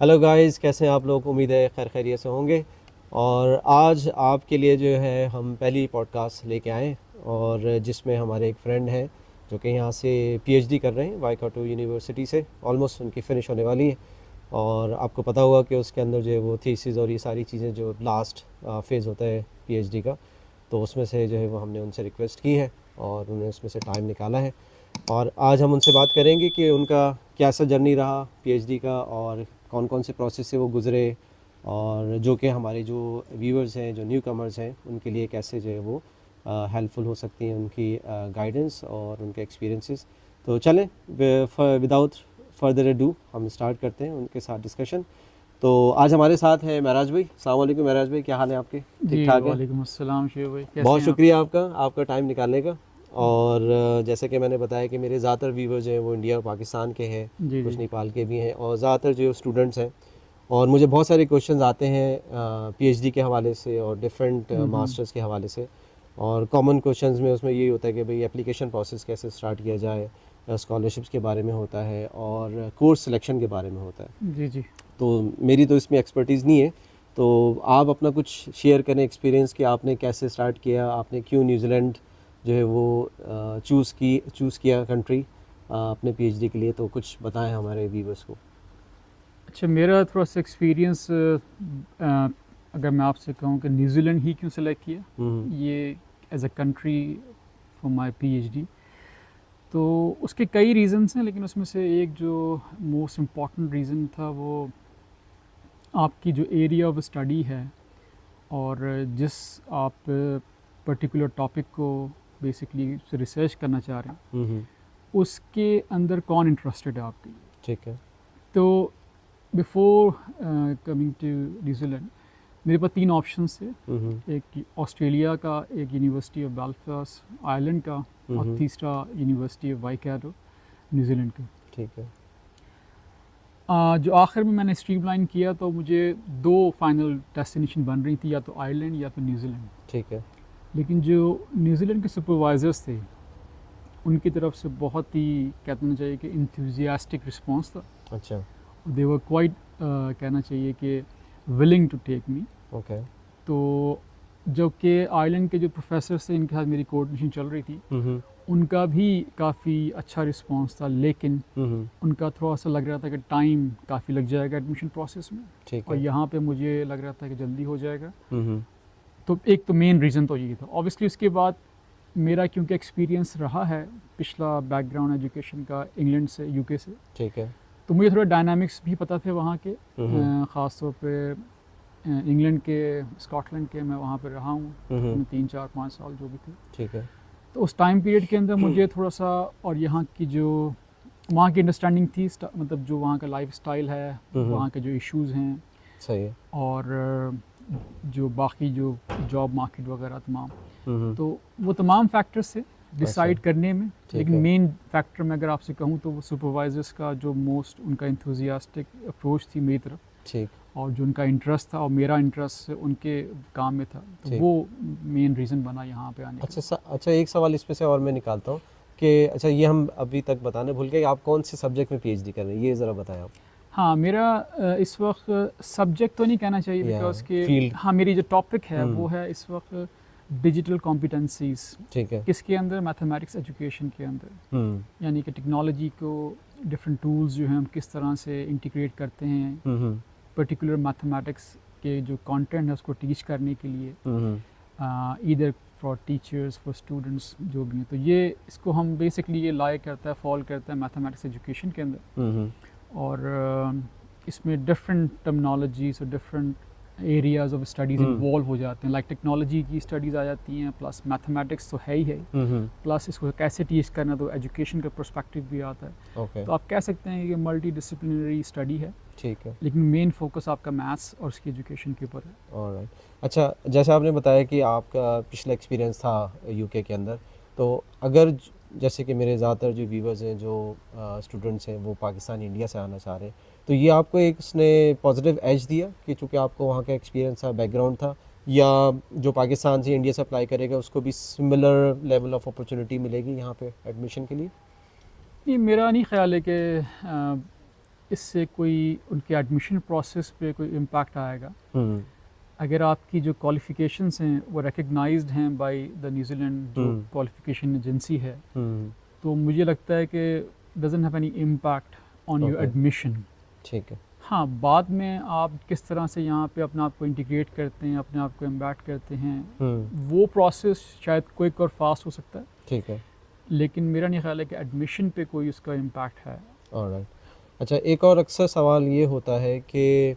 Hello guys, कैसे हैं आप लोग। उम्मीद है खैर खैरियत से होंगे। और आज आपके लिए जो है हम पहली पॉडकास्ट लेके आए और जिसमें हमारे एक फ्रेंड हैं जो कि यहाँ से पीएचडी कर रहे हैं वाईकाटो यूनिवर्सिटी से। ऑलमोस्ट उनकी फ़िनिश होने वाली है और आपको पता होगा कि उसके अंदर जो है वो थीसिस और ये सारी चीज़ें जो लास्ट फेज़ होता है पीएचडी का, तो उसमें से जो है वो हमने उनसे रिक्वेस्ट की है और उन्हें उसमें से टाइम निकाला है। और आज हम उनसे बात करेंगे कि उनका कैसा जर्नी रहा पीएचडी का और कौन कौन से प्रोसेस से वो गुज़रे, और जो कि हमारे जो व्यूअर्स हैं, जो न्यू कमर्स हैं, उनके लिए कैसे जो है वो हेल्पफुल हो सकती हैं उनकी गाइडेंस और उनके एक्सपीरियंसेस। तो चलें विदाउट फर्दर अडू हम स्टार्ट करते हैं उनके साथ डिस्कशन। तो आज हमारे साथ हैं महराज भाई। अस्सलाम वालेकुम महराज भाई, क्या हाल है आपके? ठीक जी ठाक है। वालेकुम अस्सलाम शेख भाई, कैसे बहुत हैं आप? शुक्रिया आपका टाइम निकालने का। और जैसे कि मैंने बताया कि मेरे ज़्यादातर व्यूवर्स जो हैं वो इंडिया और पाकिस्तान के हैं, जी जी कुछ नेपाल के भी हैं और ज़्यादातर जो स्टूडेंट्स हैं। और मुझे बहुत सारे क्वेश्चंस आते हैं पीएचडी के हवाले से और डिफरेंट हम्म। मास्टर्स के हवाले से। और कॉमन क्वेश्चंस में उसमें यही होता है कि भाई एप्लीकेशन प्रोसेस कैसे स्टार्ट किया जाए, स्कॉलरशिप्स के बारे में होता है और कोर्स सिलेक्शन के बारे में होता है। जी जी। तो मेरी तो इसमें एक्सपर्टीज़ नहीं है, तो आप अपना कुछ शेयर करें एक्सपीरियंस कि आपने कैसे स्टार्ट किया, आपने क्यों न्यूजीलैंड जो है वो चूज़ किया कंट्री अपने पीएचडी के लिए। तो कुछ बताएं हमारे व्यूवर्स को। अच्छा, मेरा थोड़ा सा एक्सपीरियंस अगर मैं आपसे कहूँ कि न्यूजीलैंड ही क्यों सेलेक्ट किया हम्म। ये as a country for my PhD, तो उसके कई रीज़न्स हैं, लेकिन उसमें से एक जो मोस्ट इम्पॉर्टेंट रीज़न था वो आपकी जो एरिया ऑफ स्टडी है और जिस आप पर्टिकुलर टॉपिक को बेसिकली रिसर्च करना चाह रहे हैं हम्म। उसके अंदर कौन इंटरेस्टेड है आपकी। ठीक है। तो बिफोर कमिंग टू न्यूजीलैंड मेरे पास तीन ऑप्शंस थे। हम्म। एक ऑस्ट्रेलिया का, एक यूनिवर्सिटी ऑफ बेलफास्ट आयरलैंड का, और तीसरा यूनिवर्सिटी ऑफ वाईकाटो न्यूजीलैंड का। ठीक है। जो आखिर में मैंने स्ट्रीमलाइन किया तो मुझे दो फाइनल डेस्टिनेशन बन रही थी, या तो आयरलैंड या तो न्यूजीलैंड। ठीक है। लेकिन जो न्यूजीलैंड के सुपरवाइजर्स थे उनकी तरफ से बहुत ही कहना चाहिए कि इंथुजियास्टिक रिस्पांस था। अच्छा। दे वर क्वाइट कहना चाहिए कि willing to take me. Okay. तो जो कि आइलैंड के जो प्रोफेसर थे इनके साथ मेरी कोऑर्डिनेशन चल रही थी, हम्म। उनका भी काफ़ी अच्छा रिस्पांस था, लेकिन हम्म। उनका थोड़ा सा लग रहा था कि टाइम काफ़ी लग जाएगा एडमिशन प्रोसेस में, ठीक और है। यहाँ पे मुझे लग रहा था कि जल्दी हो जाएगा। हम्म। तो एक तो मेन रीज़न तो यही था। ऑब्वियसली उसके बाद मेरा क्योंकि एक्सपीरियंस रहा है पिछला बैकग्राउंड एजुकेशन का इंग्लैंड से, यूके से, ठीक है। तो मुझे थोड़ा डायनामिक्स भी पता थे वहाँ के। हम्म। ख़ास तौर पे इंग्लैंड के, स्कॉटलैंड के, मैं वहाँ पे रहा हूँ हम्म। 3 4 5 साल जो भी थे। ठीक है। तो उस टाइम पीरियड के अंदर मुझे थोड़ा सा, और यहाँ की जो वहाँ की अंडरस्टैंडिंग थी, मतलब जो वहाँ का लाइफ स्टाइल है, वहाँ के जो इश्यूज़ हैं, सही है। और जो बाकी जो जॉब मार्केट वगैरह तमाम, हम्म। तो वो तमाम फैक्टर्स से डिसाइड अच्छा। करने में। ठीक लेकिन है। मेन फैक्टर मैं अगर आपसे कहूँ तो वो सुपरवाइजर्स का जो मोस्ट उनका इंथुजियास्टिक अप्रोच थी मेरी तरफ, ठीक। और जो उनका इंटरेस्ट था और मेरा इंटरेस्ट उनके काम में था, तो ठीक। वो मेन रीज़न बना यहाँ पे आने का। अच्छा, एक सवाल इसमें से और मैं निकालता हूँ कि अच्छा, ये हम अभी तक बताने भूल गए, आप कौन से सब्जेक्ट में पीएचडी कर रहे हैं, ये ज़रा बताएं आप। हाँ, मेरा इस वक्त सब्जेक्ट तो नहीं कहना चाहिए, या बिकॉज के फील्ड। हाँ, मेरी जो टॉपिक है वो हम्म। है इस वक्त डिजिटल कॉम्पिटेंसीज। ठीक है। किसके अंदर? मैथमेटिक्स एजुकेशन के अंदर। यानी कि टेक्नोलॉजी को, डिफरेंट टूल्स जो हैं हम किस तरह से इंटीग्रेट करते हैं हम्म। पर्टिकुलर मैथमेटिक्स के जो कंटेंट है उसको टीच करने के लिए, either for teachers, for students, जो भी हैं। तो ये इसको हम बेसिकली ये लाइक करता है, फॉल करता है मैथमेटिक्स एजुकेशन के अंदर। और इसमें डिफरेंट टर्मिनोलॉजीज और different areas of studies involve हो जाते हैं। लाइक टेक्नोलॉजी की स्टडीज़ आ जाती हैं, प्लस मैथमेटिक्स तो है ही है, प्लस इसको कैसे टीच करना, तो एजुकेशन का पर्सपेक्टिव भी आता है। ओके। तो आप कह सकते हैं कि मल्टी डिसिप्लिनरी स्टडी है, ठीक है। लेकिन मेन फोकस आपका मैथ्स और उसकी एजुकेशन के ऊपर है। ऑलराइट। अच्छा, जैसे आपने बताया कि आपका पिछला एक्सपीरियंस था यूके के अंदर, तो अगर जैसे कि मेरे ज़्यादातर जो व्यूवर्स हैं, जो स्टूडेंट्स हैं, वो पाकिस्तान इंडिया से आना चाह रहे हैं, तो ये आपको एक उसने पॉजिटिव एज दिया कि चूँकि आपको वहाँ का एक्सपीरियंस था, बैकग्राउंड था, या जो पाकिस्तान से इंडिया से अप्लाई करेगा उसको भी सिमिलर लेवल ऑफ अपॉर्चुनिटी मिलेगी यहाँ पे एडमिशन के लिए? ये मेरा नहीं ख्याल है कि इससे कोई उनके एडमिशन प्रोसेस पे कोई इम्पैक्ट आएगा। अगर आपकी जो क्वालिफ़िकेशंस हैं वो रिकग्नाइज्ड हैं बाय द न्यूजीलैंड जो क्वालिफ़िकेशन एजेंसी है, तो मुझे लगता है कि doesn't have any impact on your admission. ठीक है। हाँ, बाद में आप किस तरह से यहाँ पे अपने आप को इंटीग्रेट करते हैं, अपने आप को एम्बैड करते हैं, वो प्रोसेस शायद क्विक और फास्ट हो सकता है। ठीक है। लेकिन मेरा नहीं ख्याल है कि एडमिशन पे कोई उसका इम्पैक्ट है। ऑलराइट। अच्छा, एक और अक्सर सवाल ये होता है कि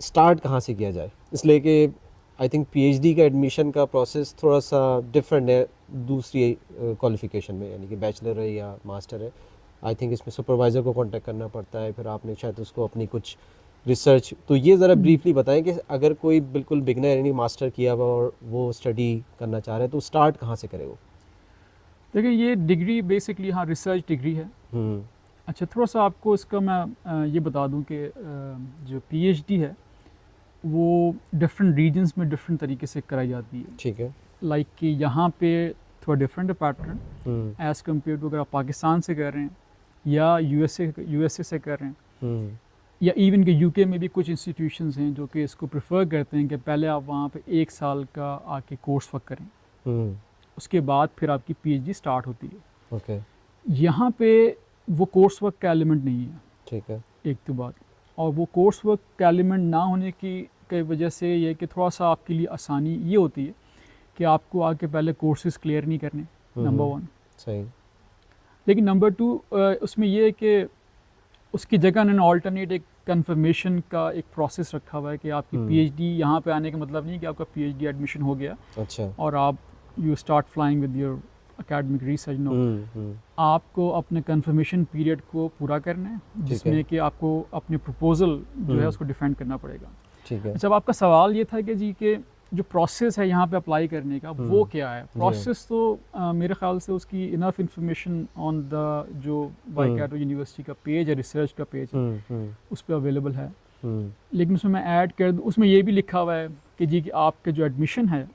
स्टार्ट कहाँ से किया जाए, इसलिए कि आई थिंक पीएचडी का एडमिशन का प्रोसेस थोड़ा सा डिफरेंट है दूसरी क्वालिफ़िकेशन में, यानी कि बैचलर है या मास्टर है। आई थिंक इसमें सुपरवाइज़र को कांटेक्ट करना पड़ता है, फिर आपने शायद उसको अपनी कुछ रिसर्च, तो ये ज़रा ब्रीफली बताएं कि अगर कोई बिल्कुल बिगनर यानी मास्टर किया हुआ और वो स्टडी करना चाह रहे हैं तो स्टार्ट कहाँ से करे वो? देखिए, ये डिग्री बेसिकली हाँ रिसर्च डिग्री है। अच्छा, थोड़ा सा आपको इसका मैं ये बता दूं कि जो पीएचडी है वो डिफरेंट रीजन्स में डिफरेंट तरीके से कराई जाती है। ठीक है। लाइक कि यहाँ पे थोड़ा डिफरेंट है पैटर्न एज़ कम्पेयर टू अगर आप पाकिस्तान से कर रहे हैं या यूएसए से कर रहे हैं, या इवन कि यूके में भी कुछ इंस्टीट्यूशंस हैं जो कि इसको प्रेफर करते हैं कि पहले आप वहाँ पे 1 साल का आके कोर्स वर्क करें, उसके बाद फिर आपकी पीएचडी स्टार्ट होती है। ओके। यहाँ पे वो कोर्स वर्क का एलिमेंट नहीं है। ठीक है। एक तो बात, और वो कोर्स वर्क का एलिमेंट ना होने की वजह से ये कि थोड़ा सा आपके लिए आसानी ये होती है कि आपको आके पहले कोर्सेज क्लियर नहीं करने, नंबर 1। सही। लेकिन नंबर 2 उसमें ये है कि उसकी जगह उन्होंने ऑल्टरनेट एक कंफर्मेशन का एक प्रोसेस रखा हुआ है कि आपकी पीएचडी यहाँ पे आने का मतलब नहीं कि आपका पीएचडी एडमिशन हो गया अच्छा और आप you start flying with your academic research. No, आपको अपने कंफर्मेशन पीरियड को पूरा करना है, जिसमें कि आपको अपने प्रपोजल जो है उसको डिफेंड करना पड़ेगा। ठीक है। जब आपका सवाल ये था कि जी के जो प्रोसेस है यहाँ पे अप्लाई करने का वो क्या है, प्रोसेस तो मेरे ख्याल से उसकी इनफ इंफॉर्मेशन ऑन द जो वाईकाटो यूनिवर्सिटी का पेज है, रिसर्च का पेज है, उस पर अवेलेबल है। लेकिन उसमें मैं ऐड कर दूँ, उसमें ये भी लिखा हुआ है कि जी कि आपके जो एडमिशन है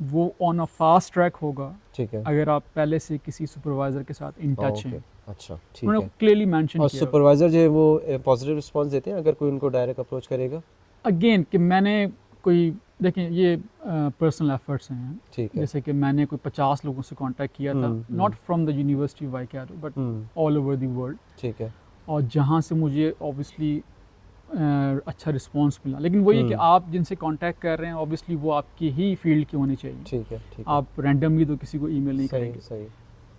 वो ऑन अ फास्ट ट्रैक होगा। ठीक है। अगर आप पहले से किसी सुपरवाइजर के साथ इन टच हैं। अच्छा, ठीक है। क्लियरली मेंशन और किया। सुपरवाइजर जो है वो पॉजिटिव रिस्पांस देते हैं अगर कोई उनको डायरेक्ट अप्रोच करेगा? अगेन कि मैंने कोई, देखें ये पर्सनल एफर्ट्स हैं। ठीक है। जैसे कि मैंने कोई 50 लोगों से कांटेक्ट किया था, not from the university Waikato but all over the world. ठीक है। और जहाँ से मुझे ऑब्वियसली अच्छा रिस्पांस मिला, लेकिन वो ये कि आप जिनसे कांटेक्ट कर रहे हैं ऑब्वियसली वो आपकी ही फील्ड की होनी चाहिए। ठीक है। ठीक है। आप रैंडमली तो किसी को ईमेल नहीं सही करेंगे। सही।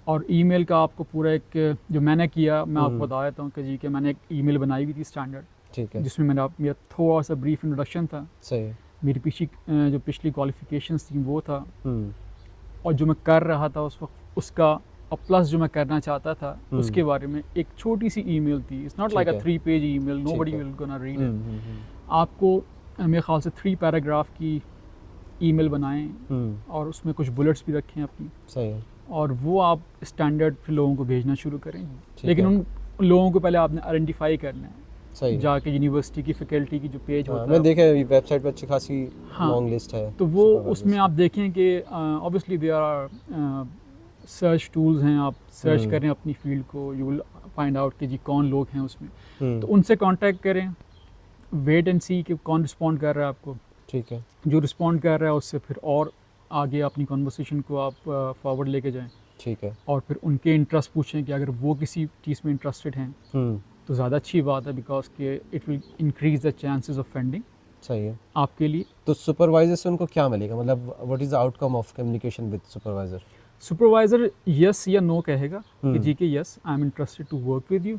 और ईमेल का आपको पूरा एक जो मैंने किया, मैं आपको बता देता हूँ कि जी कि मैंने एक ईमेल बनाई हुई थी स्टैंडर्ड। ठीक है। जिसमें मेरा थोड़ा सा ब्रीफ इंट्रोडक्शन था, सही। मेरी जो पिछली क्वालिफिकेशंस थी वो था, और जो मैं कर रहा था उस वक्त उसका, और प्लस जो मैं करना चाहता था उसके बारे में एक छोटी सी ईमेल थी। It's not like a three page email, nobody will gonna read it. आपको मेरे ख्याल से 3 पैराग्राफ की ईमेल बनाएं और उसमें कुछ बुलेट्स भी रखें अपनी। सही। और वो आप स्टैंडर्ड फिर लोगों को भेजना शुरू करें। लेकिन उन लोगों को पहले आपने आइडेंटिफाई करना है। सही। जाके यूनिवर्सिटी की फैकल्टी की जो पेज होता है, मैं देखा है वेबसाइट पर अच्छी खासी लॉन्ग लिस्ट है, तो वो उसमें आप देखें कि obviously there are search tools हैं, आप सर्च करें अपनी फील्ड को, यू विल फाइंड आउट कि जी कौन लोग हैं उसमें। तो उनसे कांटेक्ट करें, वेट एंड सी कि कौन रिस्पॉन्ड कर रहा है आपको। ठीक है। जो रिस्पॉन्ड कर रहा है उससे फिर और आगे अपनी कॉन्वर्सेशन को आप फॉरवर्ड लेके जाएं। ठीक है। और फिर उनके इंटरेस्ट पूछें कि अगर वो किसी चीज़ में इंटरेस्टेड हैं तो ज़्यादा अच्छी बात है, बिकॉज के it will increase the chances of funding. सही है। आपके लिए तो सुपरवाइजर से उनको क्या मिलेगा, मतलब what is the outcome of communication with supervisor? Supervisor yes या नो कहेगा कि जी के yes I am interested to work with you.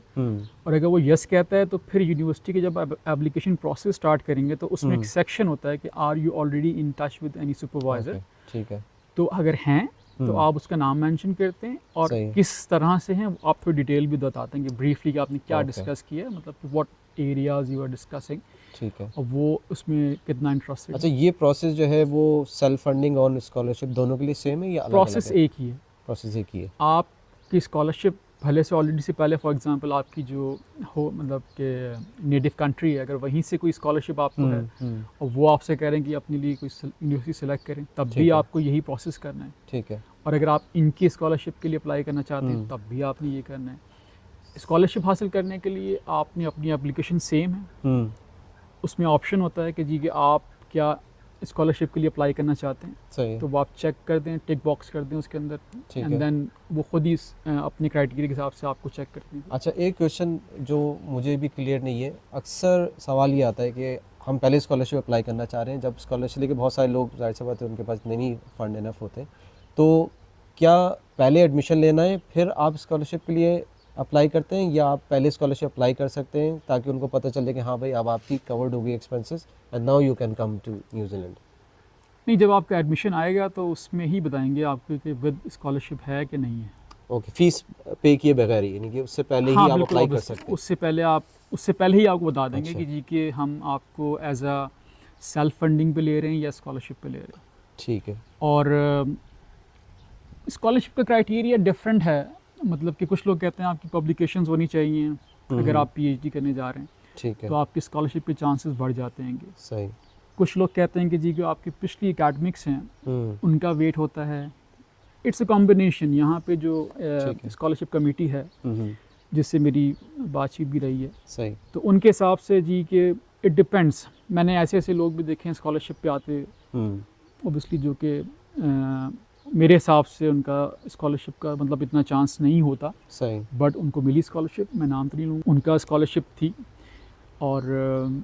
और अगर वो यस कहता है तो फिर यूनिवर्सिटी के जब एप्लीकेशन प्रोसेस स्टार्ट करेंगे तो उसमें एक सेक्शन होता है कि are you already in touch with any supervisor. ठीक है। तो अगर हैं तो आप उसका नाम मेंशन करते हैं और किस तरह से हैं आप थोड़ी डिटेल भी बताते हैं कि ब्रीफली कि आपने क्या डिस्कस किया, मतलब what areas you are discussing. ठीक है। और वो उसमें कितना इंटरेस्ट है। अच्छा, ये प्रोसेस जो है वो सेल्फ फंडिंग और स्कॉलरशिप दोनों के लिए सेम है या अलग? प्रोसेस एक ही है। प्रोसेस एक ही है। आपकी स्कॉलरशिप भले से ऑलरेडी से पहले, फॉर एग्जांपल आपकी जो हो मतलब कि नेटिव कंट्री है, अगर वहीं से कोई स्कॉलरशिप आपको है और वो आपसे कह रहे हैं कि अपने लिए कोई यूनिवर्सिटी सेलेक्ट करें, तब भी आपको यही प्रोसेस करना है। ठीक है। और अगर आप इनकी स्कॉलरशिप के लिए अप्लाई करना चाहते हैं तब भी आपने ये करना है। स्कॉलरशिप हासिल करने के लिए आपने अपनी एप्लीकेशन सेम है, उसमें ऑप्शन होता है कि जी कि आप क्या स्कॉलरशिप के लिए अप्लाई करना चाहते हैं। सही है। तो वो आप चेक कर दें, टिक बॉक्स कर दें उसके अंदर, ठीक एंड है। देन वो खुद ही अपने क्राइटेरिया के हिसाब से आपको चेक करते हैं। अच्छा, एक क्वेश्चन जो मुझे भी क्लियर नहीं है, अक्सर सवाल ये आता है कि हम पहले स्कॉलरशिप अप्लाई करना चाह रहे हैं, जब स्कॉलरशिप लेके बहुत सारे लोग, जाहिर सी बात है उनके पास नहीं फंड इनफ होते, तो क्या पहले एडमिशन लेना है फिर आप स्कॉलरशिप के लिए अप्लाई करते हैं, या आप पहले स्कॉलरशिप अप्लाई कर सकते हैं ताकि उनको पता चले कि हाँ भाई अब आपकी कवर्ड होगी expenses and now you can come to New Zealand? नहीं, जब आपका एडमिशन आएगा तो उसमें ही बताएंगे आपको कि विद स्कॉलरशिप है कि नहीं है। ओके, फीस पे किए बगैर ही, यानी कि उससे पहले ही हाँ आप बिल्कुल, अप्लाई कर obviously, सकते हैं? उससे पहले ही आपको बता देंगे अच्छा। कि जी कि हम आपको एज अ सेल्फ फंडिंग पे ले रहे हैं या स्कॉलरशिप पे ले रहे हैं। ठीक है। और स्कॉलरशिप का क्राइटेरिया डिफरेंट है, मतलब कि कुछ लोग कहते हैं आपकी पब्लिकेशंस होनी चाहिए अगर आप पीएचडी करने जा रहे हैं, ठीक है। तो आपकी स्कॉलरशिप के चांसेस बढ़ जाते हैं। सही। कुछ लोग कहते हैं कि जी जो आपकी पिछली एकेडमिक्स हैं उनका वेट होता है। It's a combination. यहाँ पे जो ठीक है। स्कॉलरशिप कमेटी है जिससे मेरी बातचीत भी रही है, सही। तो उनके हिसाब से जी कि इट डिपेंड्स। मैंने ऐसे ऐसे लोग भी देखे हैं स्कॉलरशिप पे आते, ओबियसली जो कि मेरे हिसाब से उनका स्कॉलरशिप का मतलब इतना चांस नहीं होता, सही। बट उनको मिली स्कॉलरशिप। मैं नाम तो नहीं लूँगा, उनका स्कॉलरशिप थी। और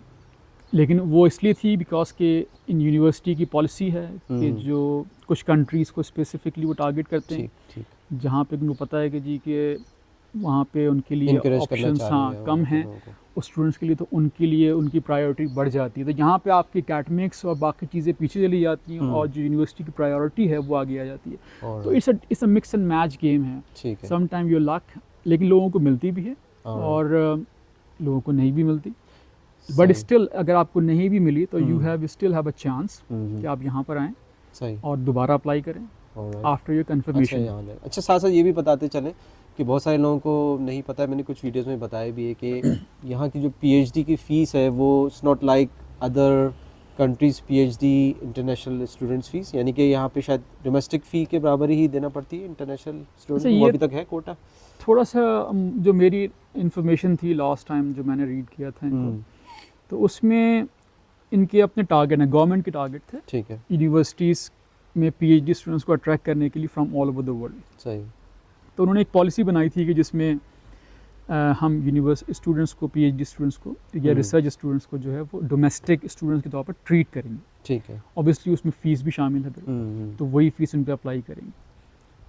लेकिन वो इसलिए थी बिकॉज के इन यूनिवर्सिटी की पॉलिसी है कि जो कुछ कंट्रीज़ को स्पेसिफिकली वो टारगेट करते हैं, ठीक। जहाँ पे उनको पता है कि जी के वहाँ पे उनके लिए Encourage करना ऑप्शंस चाह रहे हाँ हैं कम हैं लोगों को। उस स्टूडेंट्स के लिए, तो उनके लिए उनकी प्रायोरिटी बढ़ जाती है। तो यहाँ पे आपकी एकेडमिक्स और बाकी चीज़ें पीछे चली जाती हैं और जो यूनिवर्सिटी की प्रायोरिटी है वो आगे आ जाती है। तो it's a mix and match game है। ठीक है। सम टाइम योर लक, लेकिन लोगों को मिलती भी है और लोगों को नहीं भी मिलती। बट स्टिल अगर आपको नहीं भी मिली तो you have still have a chance कि आप यहाँ पर आएँ सही। और दोबारा अप्लाई करें आफ्टर योर कंफर्मेशन। अच्छा, साथ साथ ये भी बताते चलें कि बहुत सारे लोगों को नहीं पता है, मैंने कुछ वीडियोस में बताया भी है कि यहाँ की जो पीएचडी की फ़ीस है वो it's not like other countries PhD international students fees, यानी कि यहाँ पे शायद डोमेस्टिक फ़ी के बराबर ही देना पड़ती है इंटरनेशनल स्टूडेंट को। अभी तक है कोटा? थोड़ा सा जो मेरी इन्फॉर्मेशन थी लास्ट टाइम जो मैंने रीड किया था इनको, तो उसमें इनके अपने टारगेट हैं, गवर्नमेंट के टारगेट थे। ठीक है। यूनिवर्सिटीज़ में पीएचडी स्टूडेंट्स को अट्रैक्ट करने के लिए from all over the world. सही। तो उन्होंने एक पॉलिसी बनाई थी कि जिसमें हम स्टूडेंट्स को, पीएचडी स्टूडेंट्स को या रिसर्च स्टूडेंट्स को जो है वो डोमेस्टिक स्टूडेंट्स के तौर पर ट्रीट करेंगे। ठीक है। ऑब्वियसली उसमें फ़ीस भी शामिल है, तो वही फ़ीस उन पर अप्लाई करेंगे।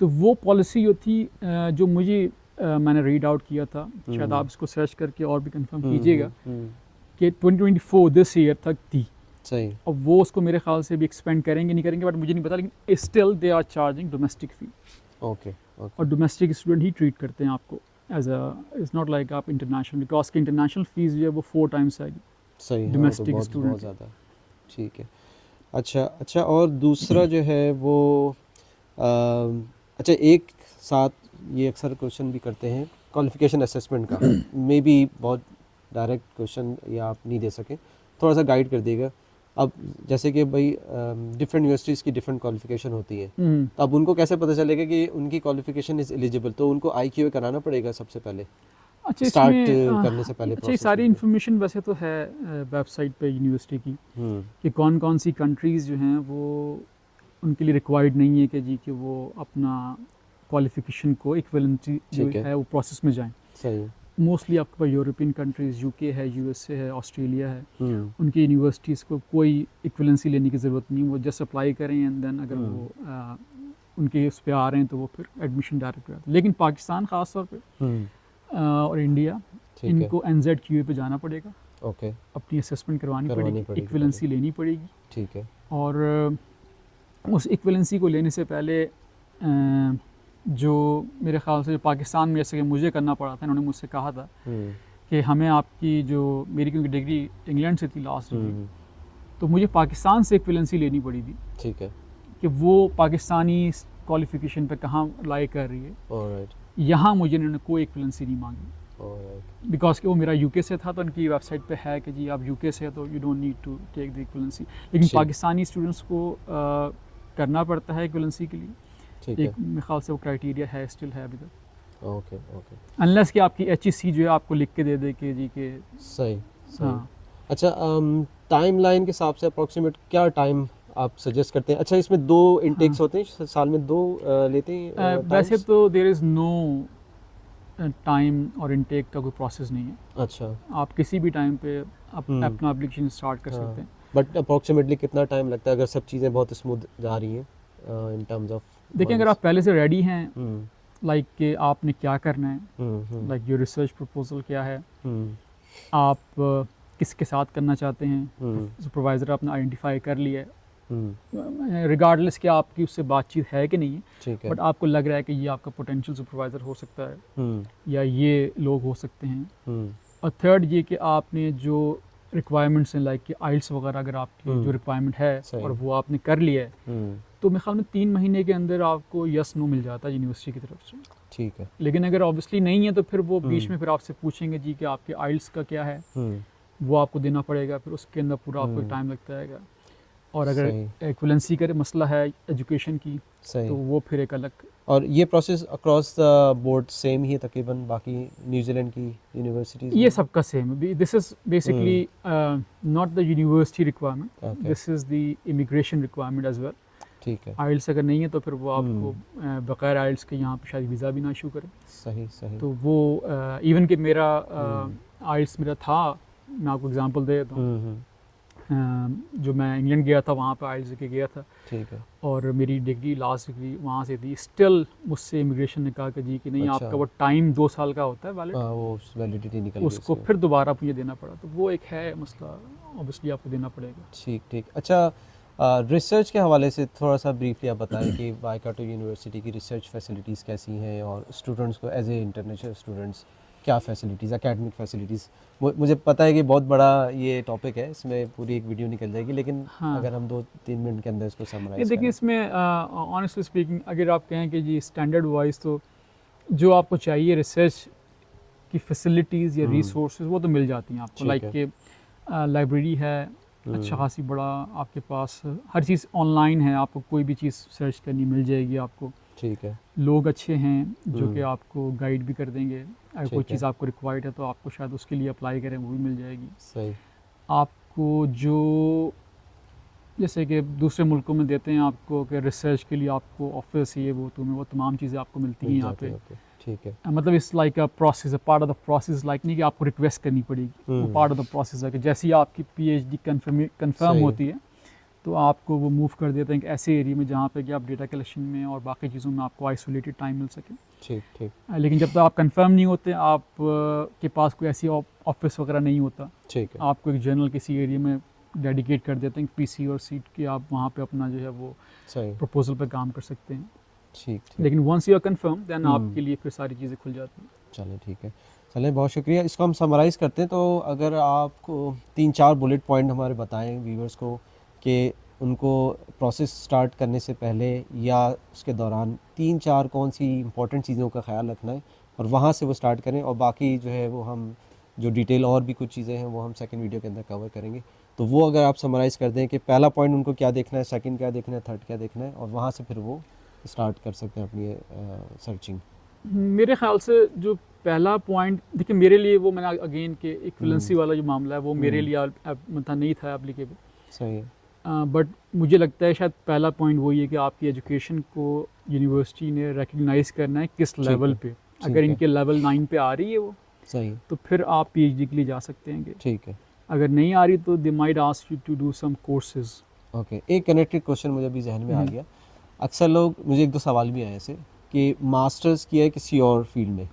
तो वो पॉलिसी जो थी जो मुझे मैंने रीड आउट किया था, शायद आप इसको सर्च करके और भी कंफर्म कीजिएगा, कि 2024 दिस ईयर तक थी। सही। और वो उसको मेरे ख्याल से भी एक्सपेंड करेंगे नहीं करेंगे बट मुझे नहीं पता, लेकिन still they are charging domestic fee. Okay. और डोमेस्टिक स्टूडेंट ही ट्रीट करते हैं आपको as a, it's not like आप इंटरनेशनल, बिकॉज की इंटरनेशनल फ़ीस जो है वो 4 टाइम्स आएगी। सही। डोमेस्टिक तो स्टूडेंट बहुत ज़्यादा। ठीक है। अच्छा, और दूसरा जो है वो अच्छा, एक साथ ये अक्सर क्वेश्चन भी करते हैं क्वालिफिकेशन असेसमेंट का, मे बी बहुत डायरेक्ट क्वेश्चन या आप नहीं दे सकें, थोड़ा सा गाइड कर देगा। अब जैसे कि भाई डिफरेंट यूनिवर्सिटीज़ की डिफरेंट क्वालिफिकेशन होती है, तो अब उनको कैसे पता चलेगा कि उनकी क्वालिफिकेशन इज़ एलिजिबल? तो उनको IQA कराना पड़ेगा सबसे पहले, अच्छा, स्टार्ट करने से पहले। अच्छा, ये सारी इन्फॉर्मेशन वैसे तो है वेबसाइट पे यूनिवर्सिटी की, कि कौन कौन सी कंट्रीज़ जो हैं वो उनके लिए रिक्वायर्ड नहीं है कि जी कि वो अपना क्वालिफिकेशन को इक्विवेलेंसी जो है वो प्रोसेस में जाएं। सही। मोस्टली आपके पास यूरोपियन कंट्रीज़, UK है, USA है, ऑस्ट्रेलिया है, उनकी यूनिवर्सिटीज़ को कोई इक्विवेलेंसी लेने की ज़रूरत नहीं, वो जस्ट अप्लाई करें एंड देन अगर वो उनके उस पर आ रहे हैं तो वो फिर एडमिशन डायरेक्ट कराते हैं। लेकिन पाकिस्तान ख़ास तौर पे और इंडिया, इनको NZQA पे जाना पड़ेगा। ओके। अपनी असेसमेंट करवानी पड़ेगी, इक्विवेलेंसी लेनी पड़ेगी। ठीक है। और उस इक्विवेलेंसी को लेने से पहले जो मेरे ख़्याल से जो पाकिस्तान में जैसे कि मुझे करना पड़ा था, इन्होंने मुझसे कहा था कि हमें आपकी जो मेरी क्योंकि डिग्री इंग्लैंड से थी लास्ट डिग्री, तो मुझे पाकिस्तान से इक्विवेलेंसी लेनी पड़ी थी। ठीक है। कि वो पाकिस्तानी क्वालिफ़िकेशन पे कहाँ लाई कर रही है। यहाँ मुझे इन्होंने कोई इक्विवेलेंसी नहीं मांगी, बिकॉज कि वो मेरा UK से था, तो उनकी वेबसाइट पे है कि जी आप UK से है तो you don't need to take the equivalency. लेकिन पाकिस्तानी स्टूडेंट्स को करना पड़ता है इक्विवेलेंसी के लिए। एक मेरे ख्याल से वो क्राइटेरिया है, स्टिल है अभी तक। ओके ओके, अनलेस कि आपकी HEC जो है आपको लिख के दे दे कि जी के सही सही। हाँ। अच्छा, टाइमलाइन के हिसाब से अप्रॉक्सीमेट क्या टाइम आप सजेस्ट करते हैं? अच्छा, इसमें 2 इनटेक्स हाँ। होते हैं, साल में 2 लेते हैं वैसे टाइम्स? तो देयर इज़ नो टाइम और इनटेक का कोई प्रोसेस नहीं है। अच्छा। आप किसी भी टाइम पे अपना एप्लीकेशन स्टार्ट कर हाँ, सकते हैं। बट अप्रॉक्सीमेटली कितना टाइम लगता है अगर सब चीज़ें बहुत स्मूथ जा रही हैं इन टर्म्स ऑफ देखिए, अगर आप पहले से रेडी हैं, हम्म लाइक कि आपने क्या करना है, हम्म लाइक योर रिसर्च प्रपोजल क्या है, हम्म आप किसके साथ करना चाहते हैं, हम्म सुपरवाइज़र आपने आइडेंटिफाई कर लिया हम्म, है, रिगार्डलेस कि आपकी उससे बातचीत है कि नहीं है, ठीक है। बट आपको लग रहा है कि ये आपका पोटेंशियल सुपरवाइज़र हो सकता है हम्म या ये लोग हो सकते हैं। हम्म और थर्ड ये कि आपने जो रिक्वायरमेंट्स हैं, लाइक कि आइल्स वगैरह अगर आपकी जो रिक्वायरमेंट है सही। और वो आपने कर लिया है, तो मेरे ख्याल में 3 महीने के अंदर आपको यस नो मिल जाता है यूनिवर्सिटी की तरफ से। ठीक है। लेकिन अगर ऑब्वियसली नहीं है तो फिर वो बीच में फिर आपसे पूछेंगे जी कि आपके आइल्स का क्या है, वो आपको देना पड़ेगा, फिर उसके अंदर पूरा आपको टाइम लगता है। और अगर सही एक्विवेलेंसी का मसला है एजुकेशन की, सही। तो वो फिर एक अलग। और ये process across the board same ही है तकरीबन बाकी न्यूजीलैंड की यूनिवर्सिटीज़ ये में? सबका सेम है। This is basically not the university requirement, Okay. This is the immigration requirement as well. ठीक है। आइल्स अगर नहीं है तो फिर वो आपको बगैर आइल्स के यहाँ पे शायद वीज़ा भी ना इशू करें। सही सही। तो वो इवन कि मेरा आइल्स मेरा था, मैं आपको एग्जांपल दे देता हूँ। जो मैं इंग्लैंड गया था वहाँ पे आइल्स के गया था, ठीक है। और मेरी डिग्री लास्ट डिग्री वहाँ से थी। स्टिल मुझसे इमिग्रेशन ने कहा कि जी कि नहीं, अच्छा। आपका वो टाइम 2 साल का होता है वैलिड, हाँ, वो वैलिडिटी निकल गई उसको उसकी। फिर दोबारा मुझे देना पड़ा। तो वो एक है मसला, ऑब्वियसली आपको देना पड़ेगा। ठीक ठीक। अच्छा, रिसर्च के हवाले से थोड़ा सा ब्रीफली आप बताएं कि वाईकाटो यूनिवर्सिटी की रिसर्च फैसिलिटीज़ कैसी हैं और स्टूडेंट्स को एज ए इंटरनेशनल स्टूडेंट्स क्या फैसिलिटीज़, एकेडमिक फैसिलिटीज़। मुझे पता है कि बहुत बड़ा ये टॉपिक है, इसमें पूरी एक वीडियो निकल जाएगी, लेकिन हाँ। अगर हम 2-3 मिनट के अंदर इसको ये समराइज देखिए, करें। इसमें ऑनेस्टली स्पीकिंग अगर आप कहें कि जी स्टैंडर्ड वाइज, तो जो आपको चाहिए रिसर्च की फैसिलिटीज़ या रिसोर्सेज वो तो मिल जाती हैं आपको। ठीक लाइक है। कि लाइब्रेरी है अच्छा खासी बड़ा, आपके पास हर चीज़ ऑनलाइन है, आपको कोई भी चीज़ सर्च करनी मिल जाएगी आपको। ठीक है। लोग अच्छे हैं जो कि आपको गाइड भी कर देंगे। अगर कोई ठीक है। चीज़ आपको रिक्वायर्ड है तो आपको शायद उसके लिए अप्लाई करें, वो भी मिल जाएगी सही। आपको। जो जैसे कि दूसरे मुल्कों में देते हैं आपको कि रिसर्च के लिए आपको ऑफिस ये वो, तुम्हें वो तमाम चीज़ें आपको मिलती हैं मिल यहाँ जाती पे। है, ओके, ठीक है। मतलब it's like a process, a part of the process, like नहीं कि आपको रिक्वेस्ट करनी पड़ेगी, वो पार्ट ऑफ द प्रोसेस है कि जैसे ही आपकी PhD कंफर्म सही। होती है तो आपको वो मूव कर देते हैं कि ऐसे एरिया में जहाँ पे कि आप डेटा कलेक्शन में और बाकी चीज़ों में आपको आइसोलेटेड टाइम मिल सके। ठीक ठीक लेकिन जब तक आप कंफर्म नहीं होते, आप के पास कोई ऐसी ऑफिस वगैरह नहीं होता, ठीक है। आपको एक जर्नल किसी एरिया में डेडिकेट कर देते हैं PC और सीट के, आप वहाँ पे अपना जो है वो सही। प्रपोजल पे काम कर सकते हैं। ठीक ठीक। लेकिन once you are confirm then आपके लिए फिर सारी चीज़ें खुल जाती हैं। चलें, ठीक है। चलें, बहुत शुक्रिया। इसको हम समराइज़ करते हैं, तो अगर आपको 3-4 बुलेट पॉइंट हमारे बताएं व्यूवर्स को कि उनको प्रोसेस स्टार्ट करने से पहले या उसके दौरान 3-4 कौन सी इंपॉर्टेंट चीज़ों का ख्याल रखना है और वहाँ से वो स्टार्ट करें, और बाकी जो है वो हम जो डिटेल और भी कुछ चीज़ें हैं वो हम सेकंड वीडियो के अंदर कवर करेंगे। तो वो अगर आप समराइज़ कर दें कि पहला पॉइंट उनको क्या देखना है, सेकंड क्या देखना है, थर्ड क्या देखना है, और वहाँ से फिर वो स्टार्ट कर सकते हैं अपनी सर्चिंग। मेरे ख्याल से जो पहला पॉइंट, देखिए मेरे लिए वो मैंने अगेन के इक्विवेलेंसी वाला जो मामला है वो मेरे लिए मतलब नहीं था एप्लीकेबल, सही है। बट मुझे लगता है शायद पहला पॉइंट वही है कि आपकी एजुकेशन को यूनिवर्सिटी ने रिकग्नाइज़ करना है किस लेवल पे। अगर इनके लेवल 9 पे आ रही है वो, सही, तो फिर आप PhD के लिए जा सकते हैं। ठीक है। अगर नहीं आ रही तो they might ask you to do some courses. Okay, एक कनेक्टेड क्वेश्चन मुझे अभी जहन में आ गया। अक्सर लोग, मुझे 1-2 सवाल भी आए ऐसे कि मास्टर्स किया है किसी और फील्ड में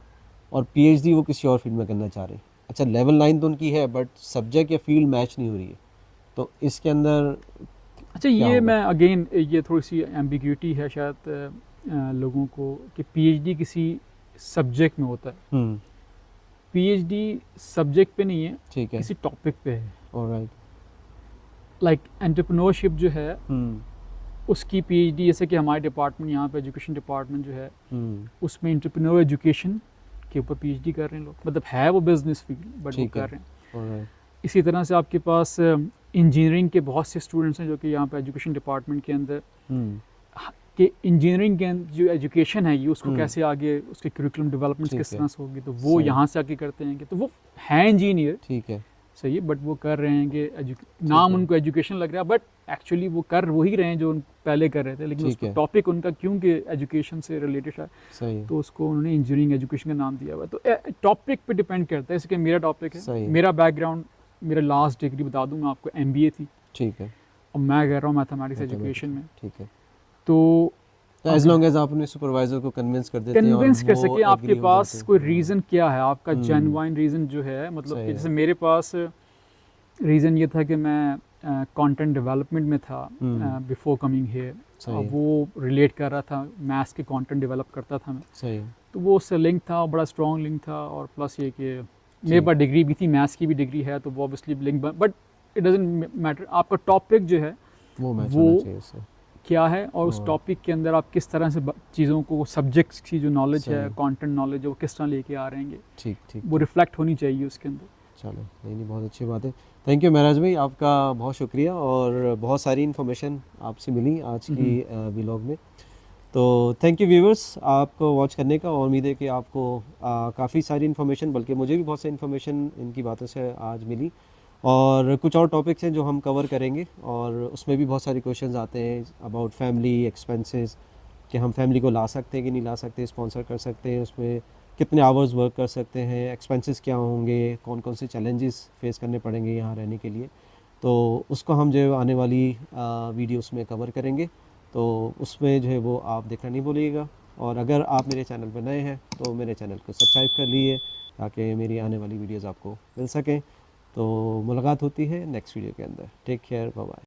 और PhD वो किसी और फील्ड में करना चाह रहे हैं। अच्छा, लेवल 9 तो उनकी है बट सब्जेक्ट या फील्ड मैच नहीं हो रही है, तो इसके अंदर अच्छा, ये मैं अगेन ये थोड़ी सी एम्बिग्यूटी है शायद लोगों को कि PhD किसी सब्जेक्ट में होता है। PhD सब्जेक्ट पे नहीं है, ठीक है, किसी टॉपिक पे है। ऑलराइट। लाइक एंटरप्रेन्योरशिप जो है उसकी PhD, जैसे कि हमारे डिपार्टमेंट यहाँ पे एजुकेशन डिपार्टमेंट जो है उसमें एंटरप्रेन्योर एजुकेशन के ऊपर PhD कर रहे हैं लोग, मतलब है वो बिजनेस फील्ड बट वो कर रहे हैं। ऑलराइट। इसी तरह से आपके पास इंजीनियरिंग के बहुत से स्टूडेंट्स हैं जो कि यहाँ पे एजुकेशन डिपार्टमेंट के अंदर कि इंजीनियरिंग के जो एजुकेशन है ये उसको हम्म। कैसे आगे उसके करिकुलम डेवलपमेंट ठीक किस है। तरह से होगी, तो वो सही। यहाँ से आके करते हैं कि तो वो हैं इंजीनियर ठीक है। सही है, बट वो कर रहे हैं कि नाम है। उनको एजुकेशन लग रहा है, बट एक्चुअली वो कर वही रहे हैं जो पहले कर रहे थे, लेकिन ठीक उसको है। टॉपिक उनका क्योंकि एजुकेशन से रिलेटेड है सही है। तो उसको उन्होंने इंजीनियरिंग एजुकेशन का नाम दिया हुआ है। तो टॉपिक पे डिपेंड करता है, जैसे कि मेरा टॉपिक सही है, है। मेरा बैकग्राउंड, मेरा लास्ट डिग्री बता दूं मैं आपको MBA थी ठीक है। और मैं कर रहा हूँ मैथमेटिक्स Mathematics, एजुकेशन में। ठीक है। तो तो एज लॉन्ग एज आप अपने सुपरवाइजर को कन्विंस कर देते हैं और कन्विंस कर वो सके, आपके एग्री हो पास जाते हैं। कोई हाँ। रीज़न क्या है, आपका हम्म। जेन्युइन रीज़न जो है, मतलब सही कि है। जैसे मेरे पास रीज़न ये था कि मैं कंटेंट डेवलपमेंट में था बिफोर कमिंग हेयर, सही है। वो रिलेट कर रहा था, मैथ्स के कंटेंट डेवलप करता था मैं, सही है। तो वो उससे लिंक था, बड़ा स्ट्रॉन्ग लिंक था। और प्लस ये कि जी। मेरे पास डिग्री भी थी, मैथ्स की भी डिग्री है, तो वो obviously link, but it doesn't matter, आपका टॉपिक जो है वो मैच वो होना चाहिए उससे। क्या है और उस हाँ। टॉपिक के अंदर आप किस तरह से चीज़ों को, सब्जेक्ट्स की जो नॉलेज है, सही। कंटेंट नॉलेज है, वो किस तरह लेके आ रहे हैं, ठीक ठीक वो ठीक। रिफ्लेक्ट होनी चाहिए उसके अंदर। चलो, नहीं नहीं, बहुत अच्छी बात है। थैंक यू महराज भाई, आपका बहुत शुक्रिया और बहुत सारी इन्फॉर्मेशन आपसे मिली आज की व्लॉग में। तो थैंक यू व्यूवर्स आपको वॉच करने का, और उम्मीद है कि आपको काफ़ी सारी इन्फॉर्मेशन, बल्कि मुझे भी बहुत सारी इन्फॉर्मेशन इनकी बातों से आज मिली। और कुछ और टॉपिक्स हैं जो हम कवर करेंगे, और उसमें भी बहुत सारे क्वेश्चंस आते हैं अबाउट फैमिली एक्सपेंसेस, कि हम फैमिली को ला सकते हैं कि नहीं ला सकते, स्पॉन्सर कर सकते हैं, उसमें कितने आवर्स वर्क कर सकते हैं, एक्सपेंसेस क्या होंगे, कौन कौन से चैलेंजेस फेस करने पड़ेंगे यहाँ रहने के लिए। तो उसको हम जो है आने वाली वीडियोस में कवर करेंगे, तो उसमें जो है वो आप देखना नहीं भूलिएगा। और अगर आप मेरे चैनल पर नए हैं तो मेरे चैनल को सब्सक्राइब कर लीजिए ताकि मेरी आने वाली वीडियोस आपको मिल सकें। तो मुलाकात होती है नेक्स्ट वीडियो के अंदर। Take care, bye bye.